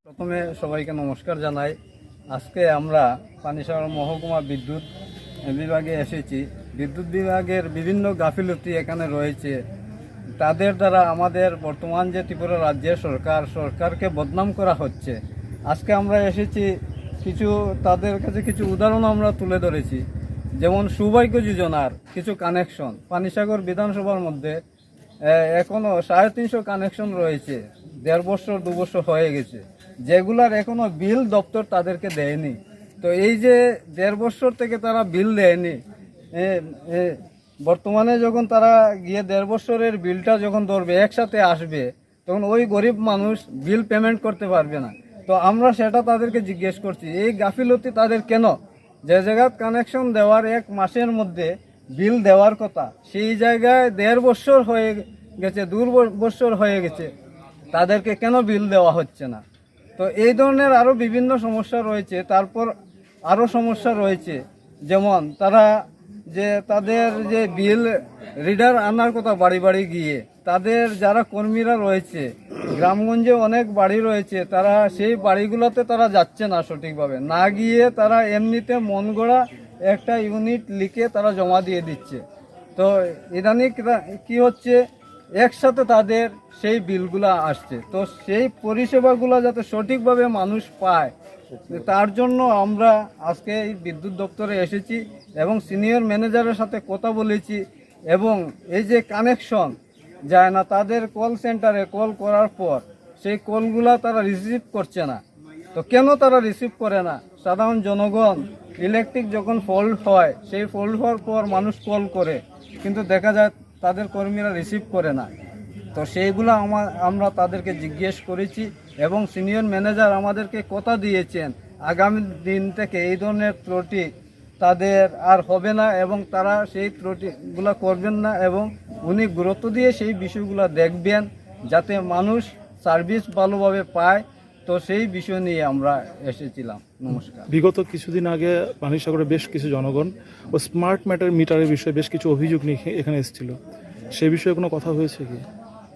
প্রথমে সবাইকে নমস্কার জানাই। আজকে আমরা পানিসাগর মহকুমা বিদ্যুৎ বিভাগে এসেছি। বিদ্যুৎ বিভাগের বিভিন্ন গাফিলতি এখানে রয়েছে। তাদের দ্বারা আমাদের বর্তমান যে ত্রিপুরা রাজ্যের সরকারকে বদনাম করা হচ্ছে। আজকে আমরা এসেছি তাদের কাছে কিছু উদাহরণ আমরা তুলে ধরেছি। যেমন সৌভাগ্য যোজনার কিছু কানেকশন পানিসাগর বিধানসভার মধ্যে এখনও 350 কানেকশন রয়েছে। 1.5 বছর 2 বছর হয়ে গেছে, যেগুলার এখনো বিল দপ্তর তাদেরকে দেয়নি। তো এই যে 1.5 বছর থেকে তারা বিল দেয়নি, বর্তমানে যখন তারা গিয়ে 1.5 বছরের বিলটা যখন ধরবে একসাথে আসবে, তখন ওই গরিব মানুষ বিল পেমেন্ট করতে পারবে না। তো আমরা সেটা তাদেরকে জিজ্ঞেস করছি, এই গাফিলতি তাদের কেন? যে জায়গায় কানেকশন দেওয়ার 1 মাসের মধ্যে বিল দেওয়ার কথা, সেই জায়গায় 1.5 বছর হয়ে গেছে, 2 বছর হয়ে গেছে, তাদেরকে কেন বিল দেওয়া হচ্ছে না? তো এই ধরনের আরও বিভিন্ন সমস্যা রয়েছে। তারপর আরও সমস্যা রয়েছে, যেমন তাদের যে বিল রিডার আনার কথা বাড়ি বাড়ি গিয়ে, তাদের যারা কর্মীরা রয়েছে, গ্রামগঞ্জে অনেক বাড়ি রয়েছে, তারা সেই বাড়িগুলোতে তারা যাচ্ছে না সঠিকভাবে, না গিয়ে তারা এমনিতে মন গড়া একটা ইউনিট লিখে তারা জমা দিয়ে দিচ্ছে। তো ইদানিং কি হচ্ছে, একসাথে তাদের সেই বিলগুলা আসছে। তো সেই পরিষেবাগুলো যাতে সঠিকভাবে মানুষ পায়, তার জন্য আমরা আজকে এই বিদ্যুৎ দপ্তরে এসেছি এবং সিনিয়র ম্যানেজারের সাথে কথা বলেছি। এবং এই যে কানেকশন যায় না, তাদের কল সেন্টারে কল করার পর সেই কলগুলা তারা রিসিভ করছে না। তো কেন তারা রিসিভ করে না? সাধারণ জনগণ ইলেকট্রিক যখন ফল্ট হয়, সেই ফল্ট হওয়ার পর মানুষ কল করে, কিন্তু দেখা যায় তাদের কর্মীরা রিসিভ করে না। তো সেইগুলো আমরা তাদেরকে জিজ্ঞেস করেছি এবং সিনিয়র ম্যানেজার আমাদেরকে কথা দিয়েছেন আগামী দিন থেকে এই ধরনের ত্রুটি তাদের আর হবে না এবং তারা সেই ত্রুটিগুলো করবেন না, এবং উনি গুরুত্ব দিয়ে সেই বিষয়গুলো দেখবেন যাতে মানুষ সার্ভিস ভালোভাবে পায়। তো সেই বিষয় নিয়ে আমরা এসেছিলাম। নমস্কার। বিগত কিছুদিন আগে পানিসাগরের বেশ কিছু জনগণ ও স্মার্ট মিটারের বিষয়ে বেশ কিছু অভিযোগ নিয়ে এখানে এসেছিল, সেই বিষয়ে কোনো কথা হয়েছে কি?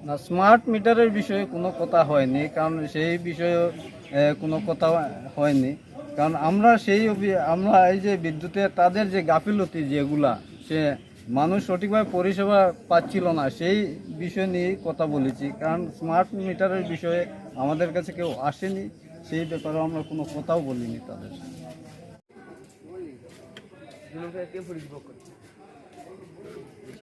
না, স্মার্ট মিটারের বিষয়ে কোনো কথা হয়নি, কারণ সেই বিষয়ে কোনো কথা হয়নি। কারণ আমরা এই যে বিদ্যুতের তাদের যে গাফিলতি যেগুলা, সে মানুষ সঠিকভাবে পরিষেবা পাচ্ছিল না, সেই বিষয় নিয়েই কথা বলেছি। কারণ স্মার্ট মিটারের বিষয়ে আমাদের কাছে কেউ আসেনি, সেই ব্যাপারে আমরা কোনো কথাও বলিনি তাদের সাথে।